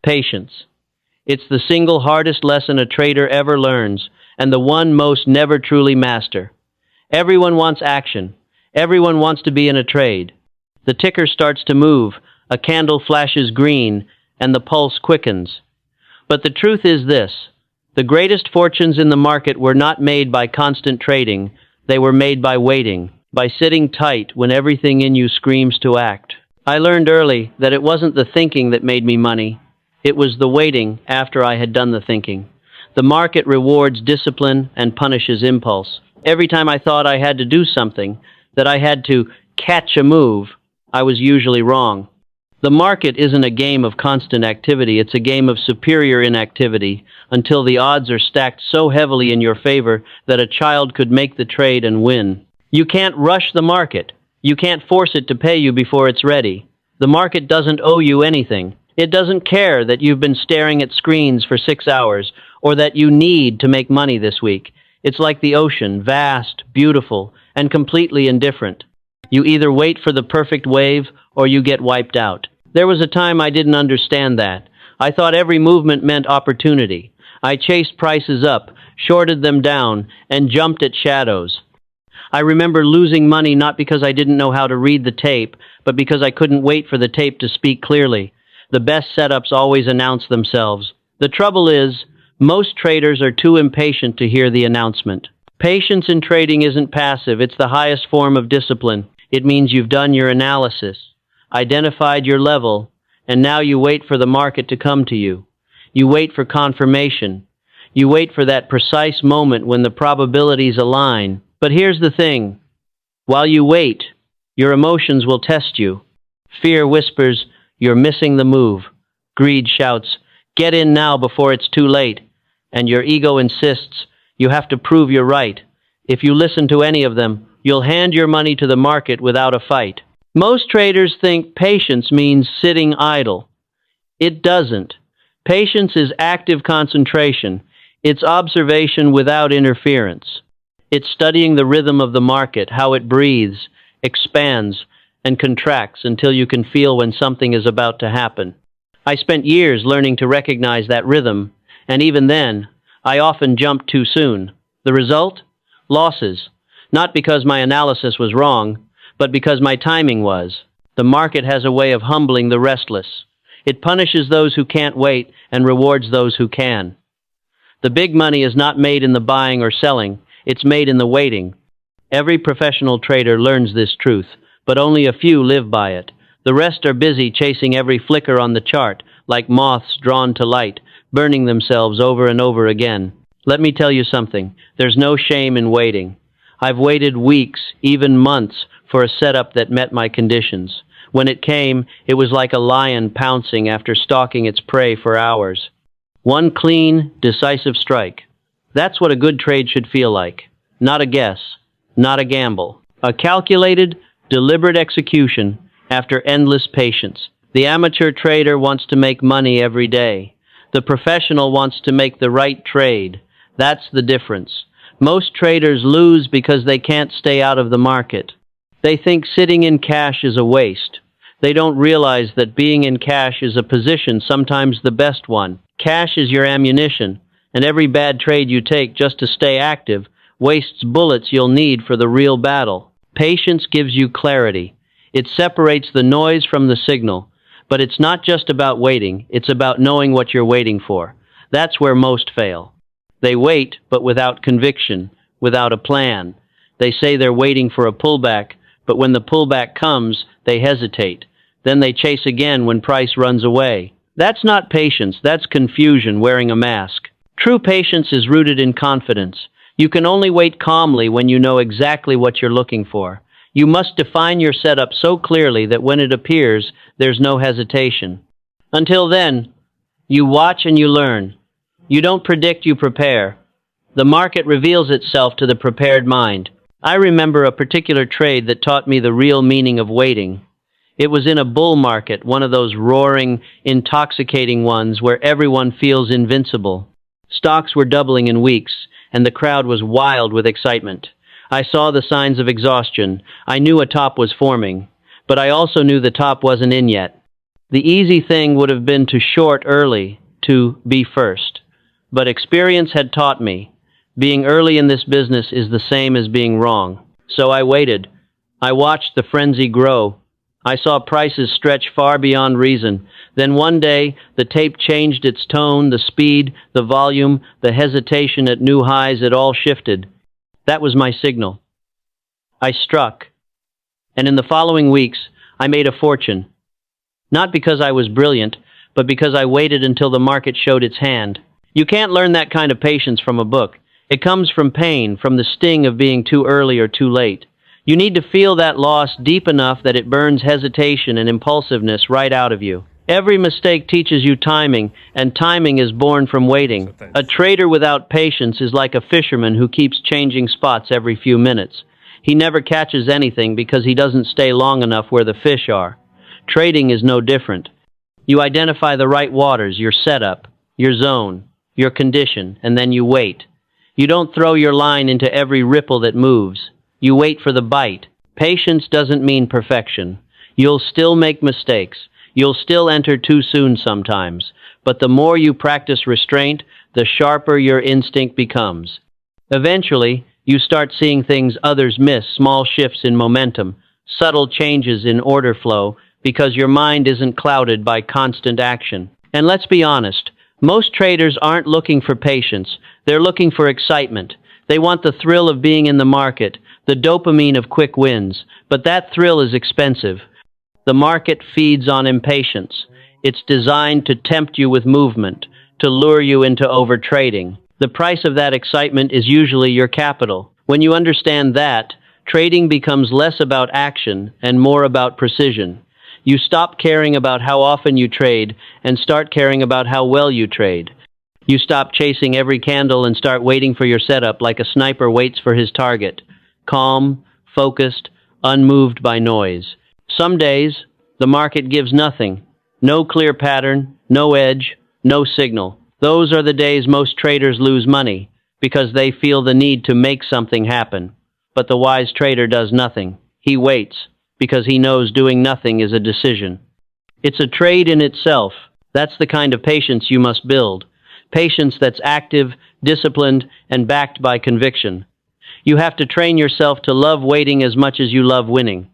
Patience. It's the single hardest lesson a trader ever learns, and the one most never truly master. Everyone wants action. Everyone wants to be in a trade. The ticker starts to move, a candle flashes green, and the pulse quickens. But the truth is this: the greatest fortunes in the market were not made by constant trading, they were made by waiting, by sitting tight when everything in you screams to act. I learned early that it wasn't the thinking that made me money. It was the waiting after I had done the thinking. The market rewards discipline and punishes impulse. Every time I thought I had to do something, that I had to catch a move, I was usually wrong. The market isn't a game of constant activity, it's a game of superior inactivity, until the odds are stacked so heavily in your favor that a child could make the trade and win. You can't rush the market. You can't force it to pay you before it's ready. The market doesn't owe you anything. It doesn't care that you've been staring at screens for 6 hours or that you need to make money this week. It's like the ocean, vast, beautiful, and completely indifferent. You either wait for the perfect wave or you get wiped out. There was a time I didn't understand that. I thought every movement meant opportunity. I chased prices up, shorted them down, and jumped at shadows. I remember losing money not because I didn't know how to read the tape, but because I couldn't wait for the tape to speak clearly. The best setups always announce themselves. The trouble is, most traders are too impatient to hear the announcement. Patience in trading isn't passive, it's the highest form of discipline. It means you've done your analysis, identified your level, and now you wait for the market to come to you. You wait for confirmation. You wait for that precise moment when the probabilities align. But here's the thing. While you wait, your emotions will test you. Fear whispers, "You're missing the move." Greed shouts, "Get in now before it's too late." And your ego insists, "You have to prove you're right." If you listen to any of them, you'll hand your money to the market without a fight. Most traders think patience means sitting idle. It doesn't. Patience is active concentration. It's observation without interference. It's studying the rhythm of the market, how it breathes, expands, and contracts until you can feel when something is about to happen. I spent years learning to recognize that rhythm, and even then, I often jumped too soon. The result? Losses. Not because my analysis was wrong, but because my timing was. The market has a way of humbling the restless. It punishes those who can't wait and rewards those who can. The big money is not made in the buying or selling, it's made in the waiting. Every professional trader learns this truth, but only a few live by it. The rest are busy chasing every flicker on the chart, like moths drawn to light, burning themselves over and over again. Let me tell you something, there's no shame in waiting. I've waited weeks, even months, for a setup that met my conditions. When it came, it was like a lion pouncing after stalking its prey for hours. One clean, decisive strike. That's what a good trade should feel like. Not a guess, not a gamble. A calculated, deliberate execution after endless patience. The amateur trader wants to make money every day. The professional wants to make the right trade. That's the difference. Most traders lose because they can't stay out of the market. They think sitting in cash is a waste. They don't realize that being in cash is a position, sometimes the best one. Cash is your ammunition, and every bad trade you take just to stay active wastes bullets you'll need for the real battle. Patience gives you clarity. It separates the noise from the signal. But it's not just about waiting, it's about knowing what you're waiting for. That's where most fail. They wait, but without conviction, without a plan. They say they're waiting for a pullback, but when the pullback comes, they hesitate. Then they chase again when price runs away. That's not patience, that's confusion wearing a mask. True patience is rooted in confidence. You can only wait calmly when you know exactly what you're looking for. You must define your setup so clearly that when it appears, there's no hesitation. Until then, you watch and you learn. You don't predict, you prepare. The market reveals itself to the prepared mind. I remember a particular trade that taught me the real meaning of waiting. It was in a bull market, one of those roaring, intoxicating ones where everyone feels invincible. Stocks were doubling in weeks, and the crowd was wild with excitement. I saw the signs of exhaustion. I knew a top was forming, but I also knew the top wasn't in yet. The easy thing would have been to short early, to be first. But experience had taught me, being early in this business is the same as being wrong. So I waited. I watched the frenzy grow. I saw prices stretch far beyond reason. Then one day, the tape changed its tone, the speed, the volume, the hesitation at new highs, it all shifted. That was my signal. I struck. And in the following weeks, I made a fortune. Not because I was brilliant, but because I waited until the market showed its hand. You can't learn that kind of patience from a book. It comes from pain, from the sting of being too early or too late. You need to feel that loss deep enough that it burns hesitation and impulsiveness right out of you. Every mistake teaches you timing, and timing is born from waiting. A trader without patience is like a fisherman who keeps changing spots every few minutes. He never catches anything because he doesn't stay long enough where the fish are. Trading is no different. You identify the right waters, your setup, your zone, your condition, and then you wait. You don't throw your line into every ripple that moves. You wait for the bite. Patience doesn't mean perfection. You'll still make mistakes. You'll still enter too soon sometimes. But the more you practice restraint, the sharper your instinct becomes. Eventually, you start seeing things others miss, small shifts in momentum, subtle changes in order flow, because your mind isn't clouded by constant action. And let's be honest, most traders aren't looking for patience. They're looking for excitement. They want the thrill of being in the market, the dopamine of quick wins. But that thrill is expensive. The market feeds on impatience. It's designed to tempt you with movement, to lure you into overtrading. The price of that excitement is usually your capital. When you understand that, trading becomes less about action and more about precision. You stop caring about how often you trade and start caring about how well you trade. You stop chasing every candle and start waiting for your setup like a sniper waits for his target. Calm, focused, unmoved by noise. Some days, the market gives nothing. No clear pattern, no edge, no signal. Those are the days most traders lose money because they feel the need to make something happen. But the wise trader does nothing. He waits because he knows doing nothing is a decision. It's a trade in itself. That's the kind of patience you must build. Patience that's active, disciplined, and backed by conviction. You have to train yourself to love waiting as much as you love winning.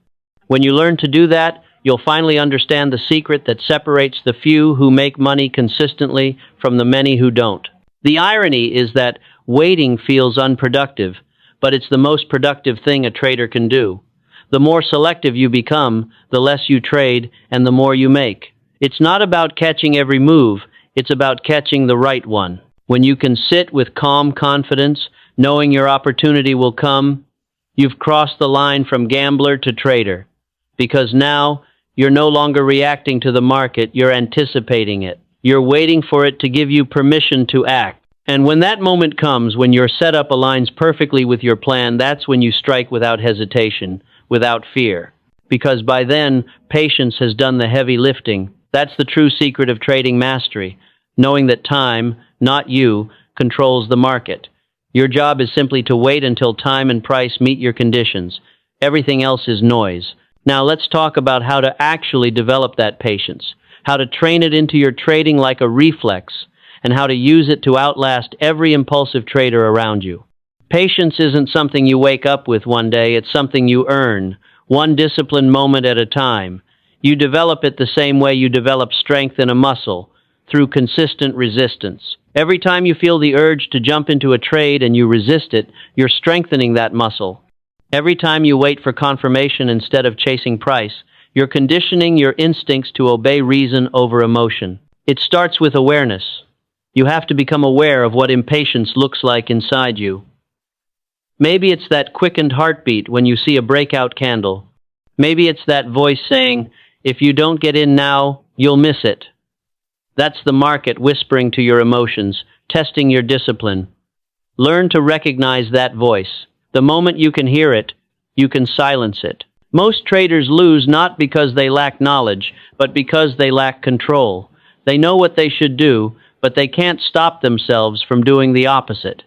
When you learn to do that, you'll finally understand the secret that separates the few who make money consistently from the many who don't. The irony is that waiting feels unproductive, but it's the most productive thing a trader can do. The more selective you become, the less you trade, and the more you make. It's not about catching every move, it's about catching the right one. When you can sit with calm confidence, knowing your opportunity will come, you've crossed the line from gambler to trader. Because now, you're no longer reacting to the market, you're anticipating it. You're waiting for it to give you permission to act. And when that moment comes, when your setup aligns perfectly with your plan, that's when you strike without hesitation, without fear. Because by then, patience has done the heavy lifting. That's the true secret of trading mastery, knowing that time, not you, controls the market. Your job is simply to wait until time and price meet your conditions. Everything else is noise. Now let's talk about how to actually develop that patience, how to train it into your trading like a reflex, and how to use it to outlast every impulsive trader around you. Patience isn't something you wake up with one day, it's something you earn, one disciplined moment at a time. You develop it the same way you develop strength in a muscle, through consistent resistance. Every time you feel the urge to jump into a trade and you resist it, you're strengthening that muscle. Every time you wait for confirmation instead of chasing price, you're conditioning your instincts to obey reason over emotion. It starts with awareness. You have to become aware of what impatience looks like inside you. Maybe it's that quickened heartbeat when you see a breakout candle. Maybe it's that voice saying, if you don't get in now, you'll miss it. That's the market whispering to your emotions, testing your discipline. Learn to recognize that voice. The moment you can hear it, you can silence it. Most traders lose not because they lack knowledge, but because they lack control. They know what they should do, but they can't stop themselves from doing the opposite.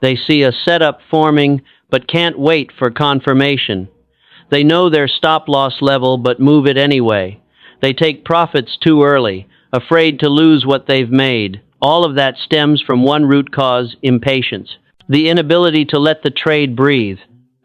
They see a setup forming, but can't wait for confirmation. They know their stop-loss level, but move it anyway. They take profits too early, afraid to lose what they've made. All of that stems from one root cause: impatience. The inability to let the trade breathe.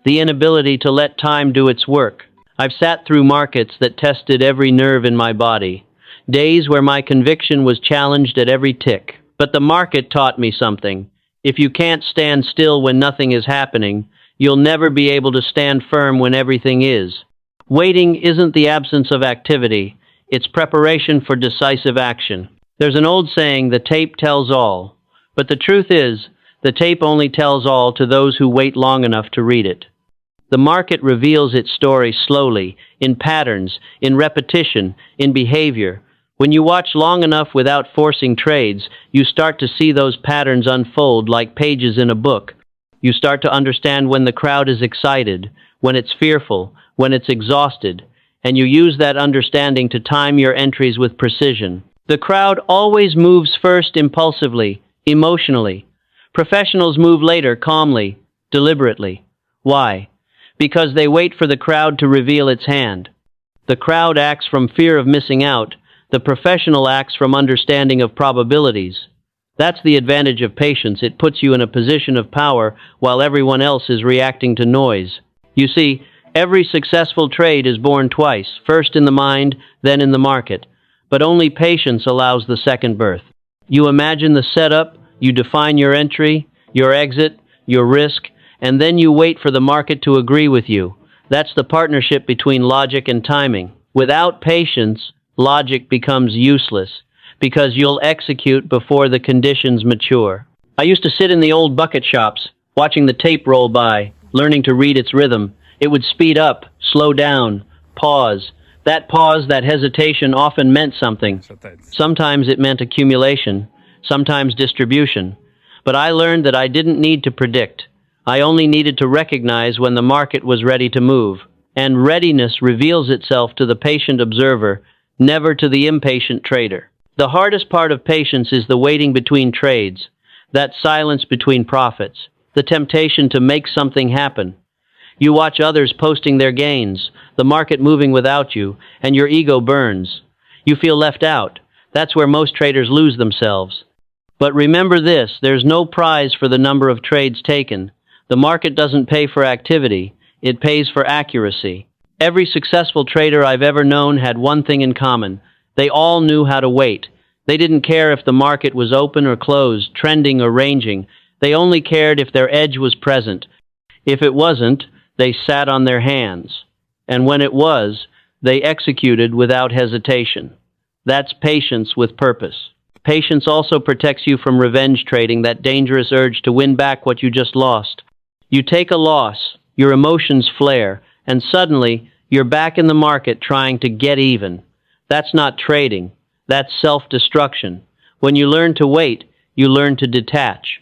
The inability to let time do its work. I've sat through markets that tested every nerve in my body. Days where my conviction was challenged at every tick. But the market taught me something. If you can't stand still when nothing is happening, you'll never be able to stand firm when everything is. Waiting isn't the absence of activity, it's preparation for decisive action. There's an old saying, the tape tells all. But the truth is, the tape only tells all to those who wait long enough to read it. The market reveals its story slowly, in patterns, in repetition, in behavior. When you watch long enough without forcing trades, you start to see those patterns unfold like pages in a book. You start to understand when the crowd is excited, when it's fearful, when it's exhausted, and you use that understanding to time your entries with precision. The crowd always moves first impulsively, emotionally. Professionals move later calmly, deliberately. Why? Because they wait for the crowd to reveal its hand. The crowd acts from fear of missing out. The professional acts from understanding of probabilities. That's the advantage of patience. It puts you in a position of power while everyone else is reacting to noise. You see, every successful trade is born twice, first in the mind, then in the market. But only patience allows the second birth. You imagine the setup, you define your entry, your exit, your risk, and then you wait for the market to agree with you. That's the partnership between logic and timing. Without patience, logic becomes useless, because you'll execute before the conditions mature. I used to sit in the old bucket shops, watching the tape roll by, learning to read its rhythm. It would speed up, slow down, pause. That pause, that hesitation often meant something. Sometimes it meant accumulation, sometimes distribution. But I learned that I didn't need to predict. I only needed to recognize when the market was ready to move. And readiness reveals itself to the patient observer, never to the impatient trader. The hardest part of patience is the waiting between trades, that silence between profits, the temptation to make something happen. You watch others posting their gains, the market moving without you, and your ego burns. You feel left out. That's where most traders lose themselves. But remember this, there's no prize for the number of trades taken. The market doesn't pay for activity, it pays for accuracy. Every successful trader I've ever known had one thing in common. They all knew how to wait. They didn't care if the market was open or closed, trending or ranging. They only cared if their edge was present. If it wasn't, they sat on their hands. And when it was, they executed without hesitation. That's patience with purpose. Patience also protects you from revenge trading, that dangerous urge to win back what you just lost. You take a loss, your emotions flare, and suddenly you're back in the market trying to get even. That's not trading. That's self-destruction. When you learn to wait, you learn to detach.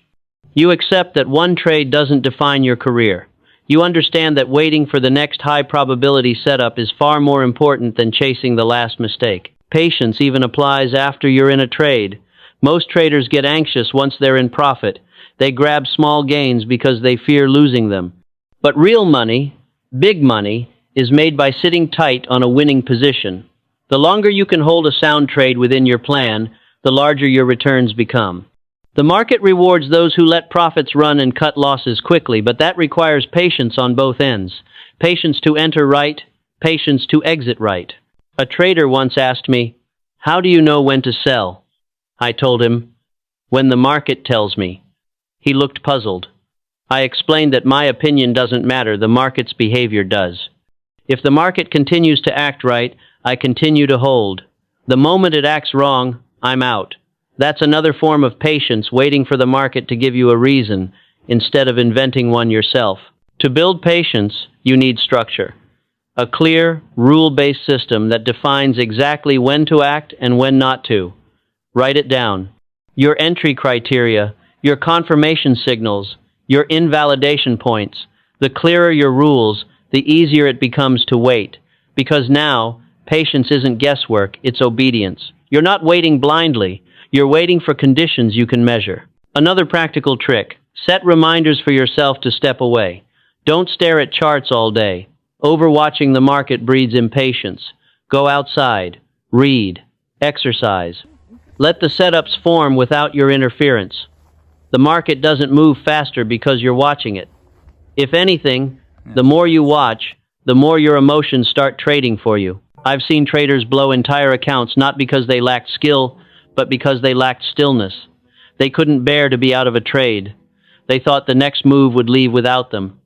You accept that one trade doesn't define your career. You understand that waiting for the next high-probability setup is far more important than chasing the last mistake. Patience even applies after you're in a trade. Most traders get anxious once they're in profit. They grab small gains because they fear losing them. But real money, big money, is made by sitting tight on a winning position. The longer you can hold a sound trade within your plan, the larger your returns become. The market rewards those who let profits run and cut losses quickly, but that requires patience on both ends. Patience to enter right, patience to exit right. A trader once asked me, "How do you know when to sell?" I told him, "When the market tells me." He looked puzzled. I explained that my opinion doesn't matter, the market's behavior does. If the market continues to act right, I continue to hold. The moment it acts wrong, I'm out. That's another form of patience, waiting for the market to give you a reason, instead of inventing one yourself. To build patience, you need structure. A clear, rule-based system that defines exactly when to act and when not to. Write it down. Your entry criteria, your confirmation signals, your invalidation points. The clearer your rules, the easier it becomes to wait. Because now, patience isn't guesswork, it's obedience. You're not waiting blindly. You're waiting for conditions you can measure. Another practical trick. Set reminders for yourself to step away. Don't stare at charts all day. Overwatching the market breeds impatience. Go outside. Read. Exercise. Let the setups form without your interference. The market doesn't move faster because you're watching it. If anything, the more you watch, the more your emotions start trading for you. I've seen traders blow entire accounts not because they lacked skill, but because they lacked stillness. They couldn't bear to be out of a trade. They thought the next move would leave without them.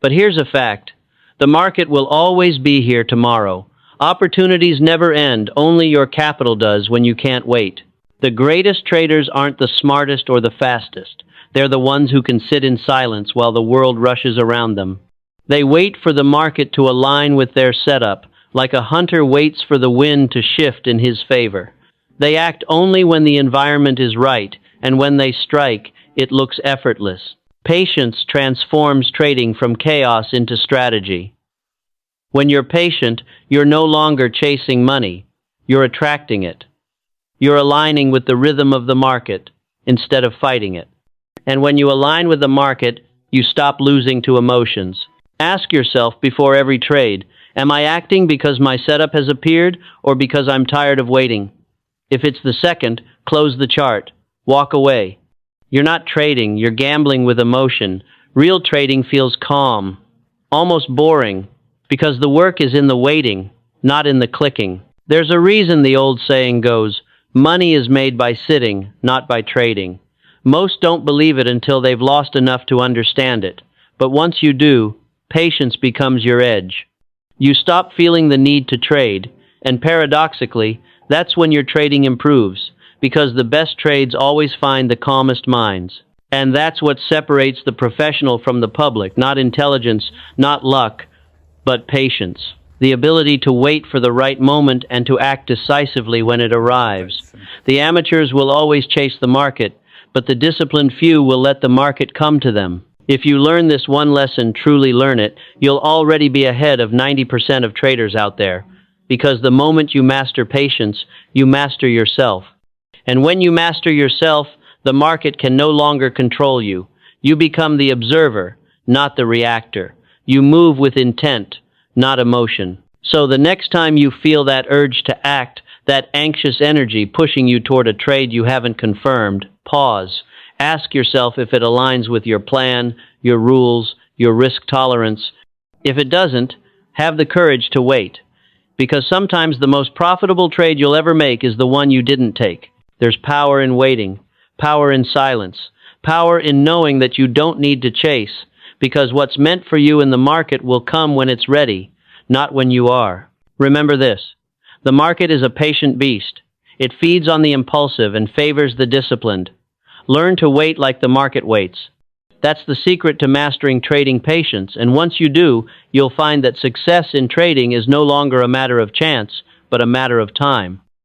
But here's a fact. The market will always be here tomorrow. Opportunities never end, only your capital does when you can't wait. The greatest traders aren't the smartest or the fastest. They're the ones who can sit in silence while the world rushes around them. They wait for the market to align with their setup, like a hunter waits for the wind to shift in his favor. They act only when the environment is right, and when they strike, it looks effortless. Patience transforms trading from chaos into strategy. When you're patient, you're no longer chasing money. You're attracting it. You're aligning with the rhythm of the market instead of fighting it. And when you align with the market, you stop losing to emotions. Ask yourself before every trade, am I acting because my setup has appeared or because I'm tired of waiting? If it's the second, close the chart. Walk away. You're not trading, you're gambling with emotion. Real trading feels calm, almost boring, because the work is in the waiting, not in the clicking. There's a reason the old saying goes, money is made by sitting, not by trading. Most don't believe it until they've lost enough to understand it. But once you do, patience becomes your edge. You stop feeling the need to trade, and paradoxically, that's when your trading improves, because the best trades always find the calmest minds. And that's what separates the professional from the public, not intelligence, not luck, but patience. The ability to wait for the right moment and to act decisively when it arrives. The amateurs will always chase the market, but the disciplined few will let the market come to them. If you learn this one lesson, truly learn it, you'll already be ahead of 90% of traders out there. Because the moment you master patience, you master yourself. And when you master yourself, the market can no longer control you. You become the observer, not the reactor. You move with intent, not emotion. So the next time you feel that urge to act, that anxious energy pushing you toward a trade you haven't confirmed, pause. Ask yourself if it aligns with your plan, your rules, your risk tolerance. If it doesn't, have the courage to wait. Because sometimes the most profitable trade you'll ever make is the one you didn't take. There's power in waiting, power in silence, power in knowing that you don't need to chase, because what's meant for you in the market will come when it's ready, not when you are. Remember this, the market is a patient beast. It feeds on the impulsive and favors the disciplined. Learn to wait like the market waits. That's the secret to mastering trading patience, and once you do, you'll find that success in trading is no longer a matter of chance, but a matter of time.